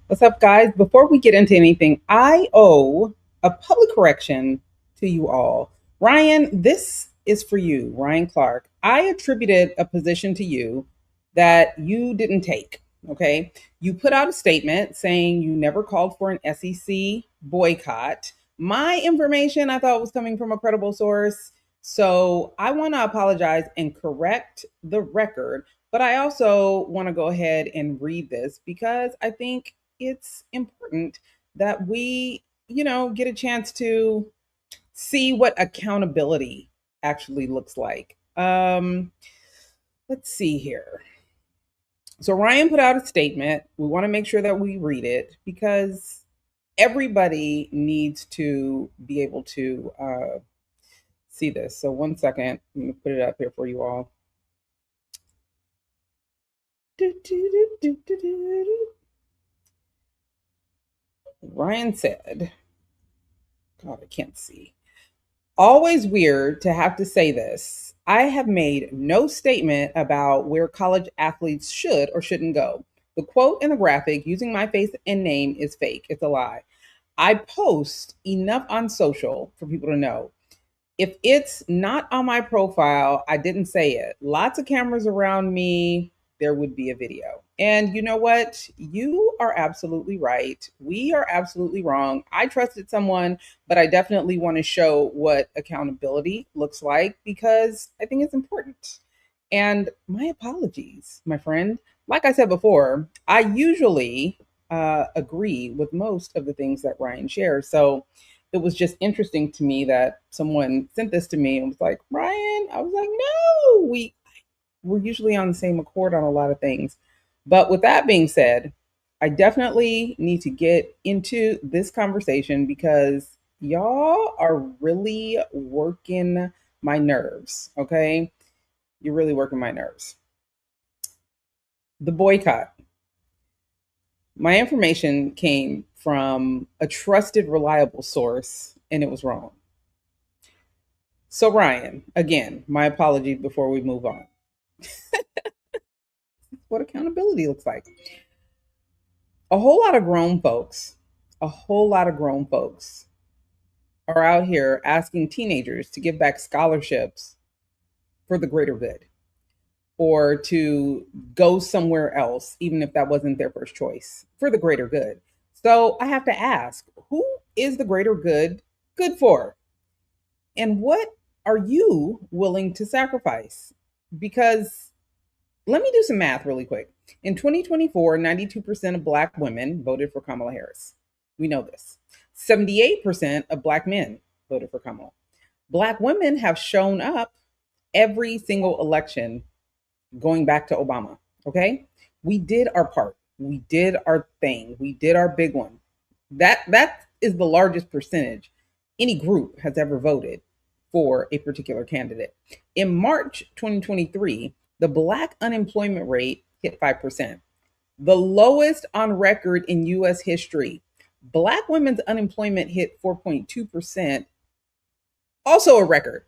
What's up, guys? Before we get into anything, I owe a public correction to you all. Ryan, this is for you, Ryan Clark. I attributed a position to you that you didn't take. Okay. You put out a statement saying you never called for an SEC boycott. My information I thought was coming from a credible source. So I want to apologize and correct the record. But I also want to go ahead and read this because I think it's important that we, get a chance to see what accountability actually looks like. Let's see here. So Ryan put out a statement. We want to make sure that we read it because everybody needs to be able to see this. So one second, I'm going to put it up here for you all. Ryan said, God, I can't see. Always weird to have to say this. I have made no statement about where college athletes should or shouldn't go. The quote in the graphic using my face and name is fake. It's a lie. I post enough on social for people to know. If it's not on my profile, I didn't say it. Lots of cameras around me, there would be a video. And you know what? You are absolutely right. We are absolutely wrong. I trusted someone, but I definitely want to show what accountability looks like because I think it's important. And my apologies, my friend. Like I said before, I usually agree with most of the things that Ryan shares. So it was just interesting to me that someone sent this to me and was like, Ryan, I was like, no, we're usually on the same accord on a lot of things. But with that being said, I definitely need to get into this conversation because y'all are really working my nerves. Okay. You're really working my nerves. The boycott. My information came from a trusted, reliable source, and it was wrong. So, Ryan, again, my apologies before we move on. What accountability looks like. A whole lot of grown folks, a whole lot of grown folks are out here asking teenagers to give back scholarships for the greater good or to go somewhere else, even if that wasn't their first choice, for the greater good. So I have to ask, who is the greater good for? And what are you willing to sacrifice? Because let me do some math really quick. In 2024, 92% of Black women voted for Kamala Harris. We know this. 78% of Black men voted for Kamala. Black women have shown up every single election going back to Obama. Okay. We did our part. We did our thing. We did our big one. That is the largest percentage any group has ever voted for a particular candidate. In March 2023, the Black unemployment rate hit 5%, the lowest on record in US history. Black women's unemployment hit 4.2%, also a record.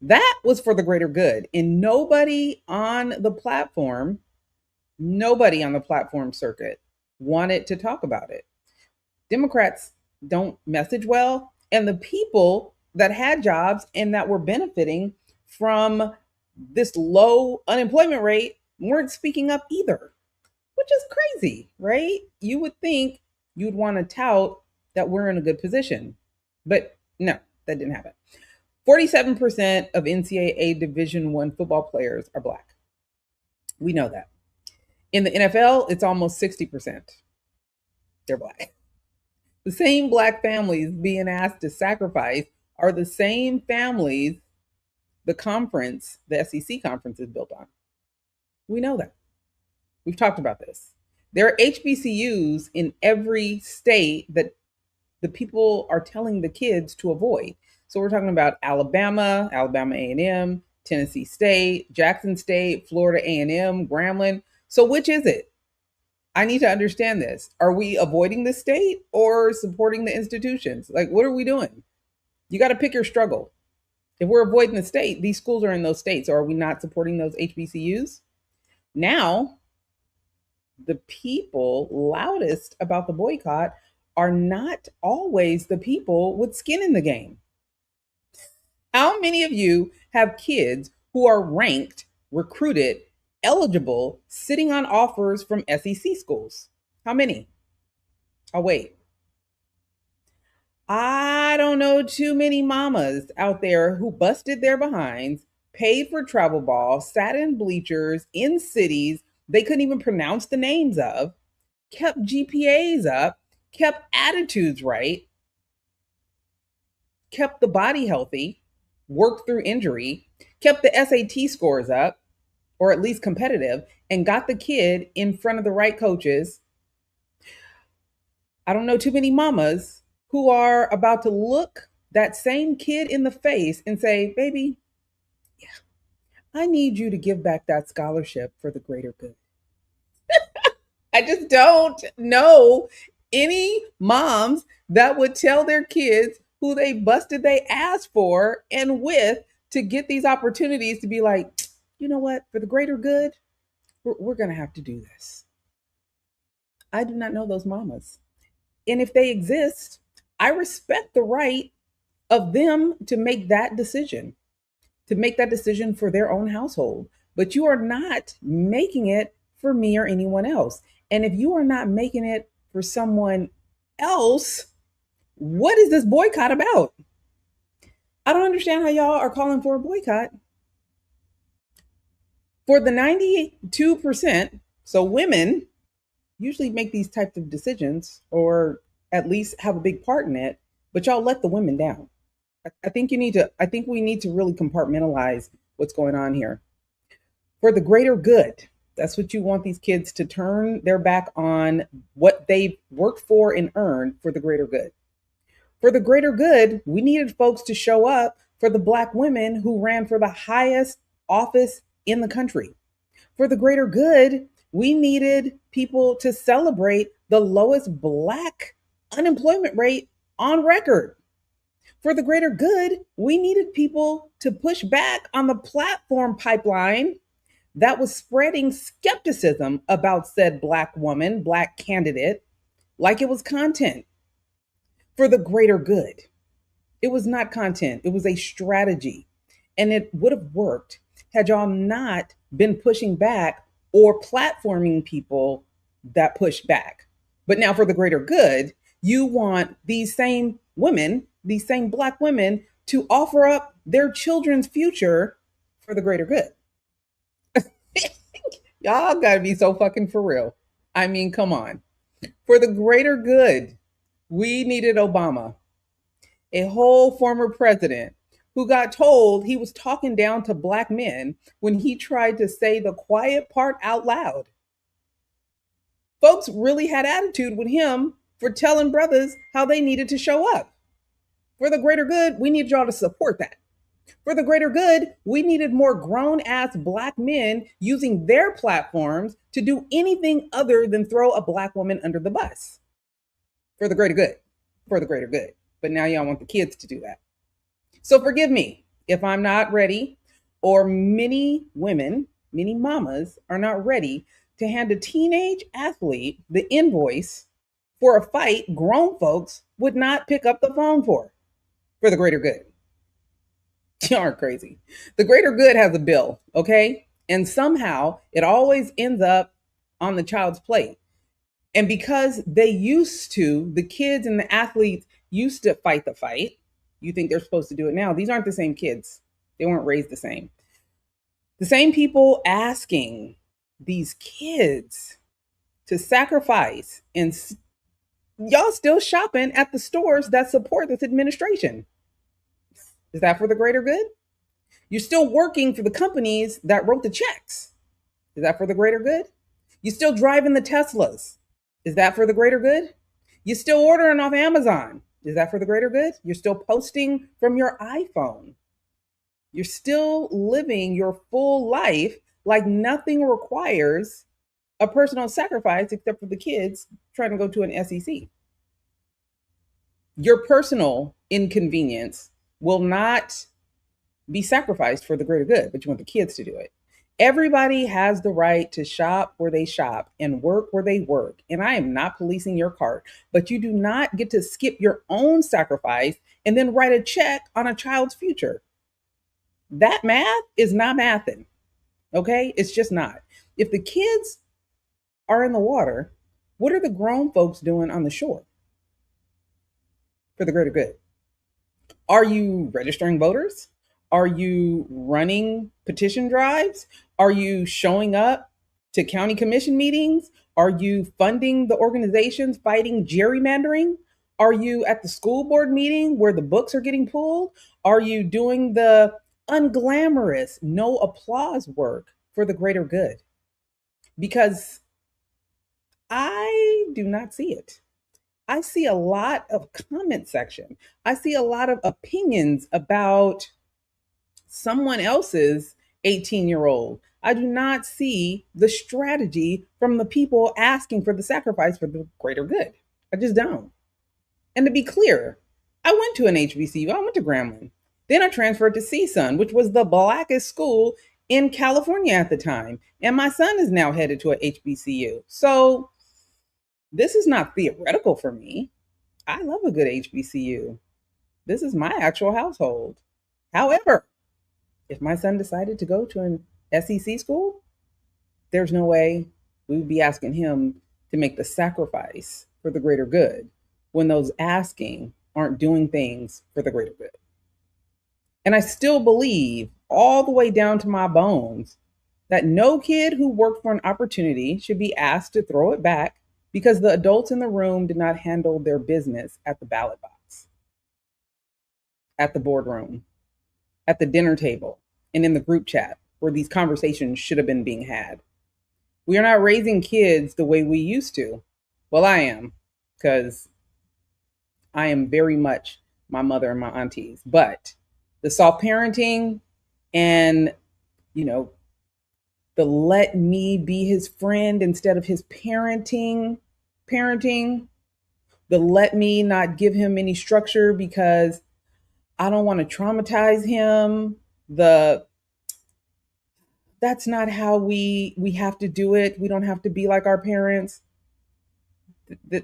That was for the greater good. And nobody on the platform circuit wanted to talk about it. Democrats don't message well, and the people that had jobs and that were benefiting from this low unemployment rate weren't speaking up either, which is crazy, right? You would think you'd want to tout that we're in a good position, but no, that didn't happen. 47% of NCAA Division One football players are Black. We know that. In the NFL, it's almost 60%. They're Black. The same Black families being asked to sacrifice are the same families the SEC conference is built on. We know that. We've talked about this. There are HBCUs in every state that the people are telling the kids to avoid. So we're talking about Alabama, Alabama A&M, Tennessee State, Jackson State, Florida A&M, Grambling. So which is it? I need to understand this. Are we avoiding the state or supporting the institutions? Like, what are we doing? You got to pick your struggle. If we're avoiding the state, these schools are in those states. So are we not supporting those HBCUs? Now, the people loudest about the boycott are not always the people with skin in the game. How many of you have kids who are ranked, recruited, eligible, sitting on offers from SEC schools? How many? I'll wait. I don't know too many mamas out there who busted their behinds, paid for travel ball, sat in bleachers in cities they couldn't even pronounce the names of, kept GPAs up, kept attitudes right, kept the body healthy, worked through injury, kept the SAT scores up, or at least competitive, and got the kid in front of the right coaches. I don't know too many mamas who are about to look that same kid in the face and say, baby, I need you to give back that scholarship for the greater good. I just don't know any moms that would tell their kids who they busted their ass for and with to get these opportunities to be like, you know what, for the greater good, we're going to have to do this. I do not know those mamas. And if they exist, I respect the right of them to make that decision, for their own household. But you are not making it for me or anyone else. And if you are not making it for someone else, what is this boycott about? I don't understand how y'all are calling for a boycott. For the 92%, so women usually make these types of decisions or at least have a big part in it, but y'all let the women down. I think we need to really compartmentalize what's going on here. For the greater good, that's what you want these kids to turn their back on what they've worked for and earned for the greater good. For the greater good, we needed folks to show up for the Black women who ran for the highest office in the country. For the greater good, we needed people to celebrate the lowest Black unemployment rate on record. For the greater good, we needed people to push back on the platform pipeline that was spreading skepticism about said Black woman, Black candidate, like it was content. For the greater good, it was not content, it was a strategy. And it would have worked had y'all not been pushing back or platforming people that pushed back. But now, for the greater good, you want these same women, these same Black women, to offer up their children's future for the greater good. Y'all gotta be so fucking for real. I mean, come on. For the greater good, we needed Obama, a whole former president who got told he was talking down to Black men when he tried to say the quiet part out loud. Folks really had attitude with him for telling brothers how they needed to show up. For the greater good, we need y'all to support that. For the greater good, we needed more grown ass Black men using their platforms to do anything other than throw a Black woman under the bus. For the greater good. For the greater good. But now y'all want the kids to do that. So forgive me if I'm not ready, or many women, many mamas are not ready to hand a teenage athlete the invoice for a fight grown folks would not pick up the phone for the greater good. You are crazy. The greater good has a bill, okay? And somehow it always ends up on the child's plate. And because the kids and the athletes used to fight the fight, you think they're supposed to do it now. These aren't the same kids. They weren't raised the same. The same people asking these kids to sacrifice, and y'all still shopping at the stores that support this administration. Is that for the greater good? You're still working for the companies that wrote the checks. Is that for the greater good? You're still driving the Teslas. Is that for the greater good? You're still ordering off Amazon. Is that for the greater good? You're still posting from your iPhone. You're still living your full life like nothing requires a personal sacrifice except for the kids trying to go to an SEC. Your personal inconvenience will not be sacrificed for the greater good, but you want the kids to do it. Everybody has the right to shop where they shop and work where they work. And I am not policing your cart, but you do not get to skip your own sacrifice and then write a check on a child's future. That math is not mathing. Okay? It's just not. If the kids are in the water, what are the grown folks doing on the shore for the greater good? Are you registering voters? Are you running petition drives? Are you showing up to county commission meetings? Are you funding the organizations fighting gerrymandering? Are you at the school board meeting where the books are getting pulled? Are you doing the unglamorous, no applause work for the greater good? Because I do not see it. I see a lot of comment section. I see a lot of opinions about someone else's 18-year-old. I do not see the strategy from the people asking for the sacrifice for the greater good. I just don't. And to be clear, I went to an HBCU. I went to Grambling. Then I transferred to CSUN, which was the blackest school in California at the time. And my son is now headed to a HBCU. So this is not theoretical for me. I love a good HBCU. This is my actual household. However, if my son decided to go to an SEC school, there's no way we would be asking him to make the sacrifice for the greater good when those asking aren't doing things for the greater good. And I still believe, all the way down to my bones, that no kid who worked for an opportunity should be asked to throw it back because the adults in the room did not handle their business at the ballot box, at the boardroom, at the dinner table, and in the group chat where these conversations should have been being had. We are not raising kids the way we used to. Well, I am, because I am very much my mother and my aunties. But the soft parenting and, the let me be his friend instead of his parenting, the let me not give him any structure because I don't want to traumatize him. That's not how we have to do it. We don't have to be like our parents.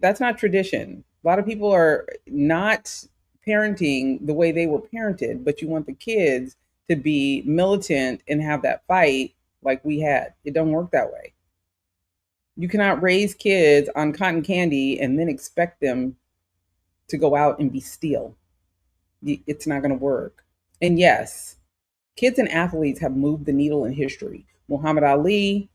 That's not tradition. A lot of people are not parenting the way they were parented, but you want the kids to be militant and have that fight like we had. It don't work that way. You cannot raise kids on cotton candy and then expect them to go out and be steel. It's not going to work. And yes, kids and athletes have moved the needle in history. Muhammad Ali,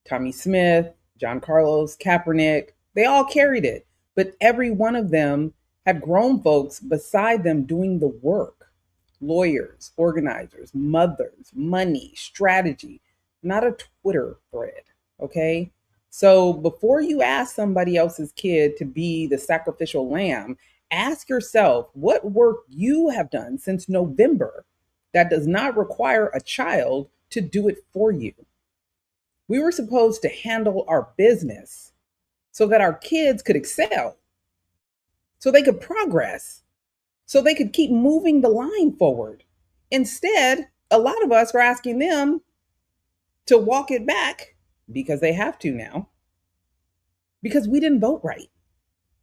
Tommy Smith, John Carlos, Kaepernick, they all carried it. But every one of them had grown folks beside them doing the work. Lawyers, organizers, mothers, money, strategy, not a Twitter thread, okay? So before you ask somebody else's kid to be the sacrificial lamb, ask yourself what work you have done since November that does not require a child to do it for you. We were supposed to handle our business so that our kids could excel, so they could progress, so they could keep moving the line forward. Instead, a lot of us are asking them to walk it back because they have to now, because we didn't vote right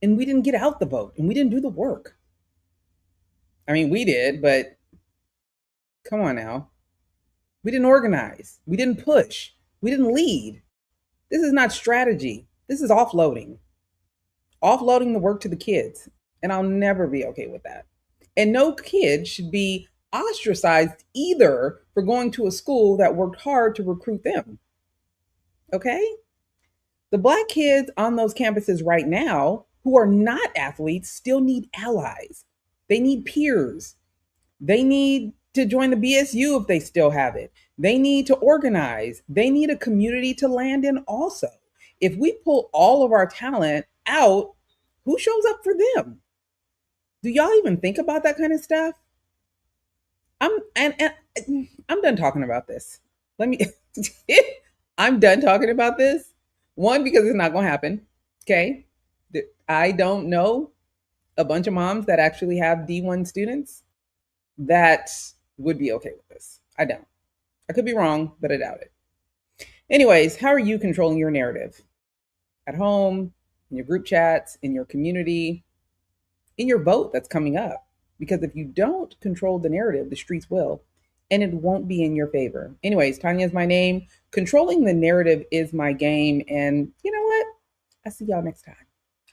and we didn't get out the vote and we didn't do the work. I mean, we did, but come on now. We didn't organize. We didn't push. We didn't lead. This is not strategy. This is offloading. Offloading the work to the kids. And I'll never be okay with that. And no kid should be ostracized either for going to a school that worked hard to recruit them. Okay? The Black kids on those campuses right now who are not athletes still need allies. They need peers. They need to join the BSU if they still have it. They need to organize. They need a community to land in also. If we pull all of our talent out, who shows up for them? Do y'all even think about that kind of stuff? I'm done talking about this. Let me I'm done talking about this. One, because it's not going to happen. Okay? I don't know a bunch of moms that actually have D1 students that would be okay with this. I don't. I could be wrong, but I doubt it. Anyways, how are you controlling your narrative? At home, in your group chats, in your community, in your vote that's coming up? Because if you don't control the narrative, the streets will, and it won't be in your favor. Anyways, Tanya is my name. Controlling the narrative is my game. And you know what? I'll see y'all next time.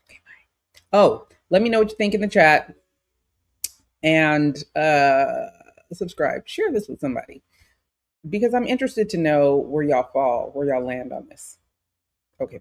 Okay, bye. Oh, let me know what you think in the chat and subscribe. Share this with somebody because I'm interested to know where y'all fall, where y'all land on this. Okay.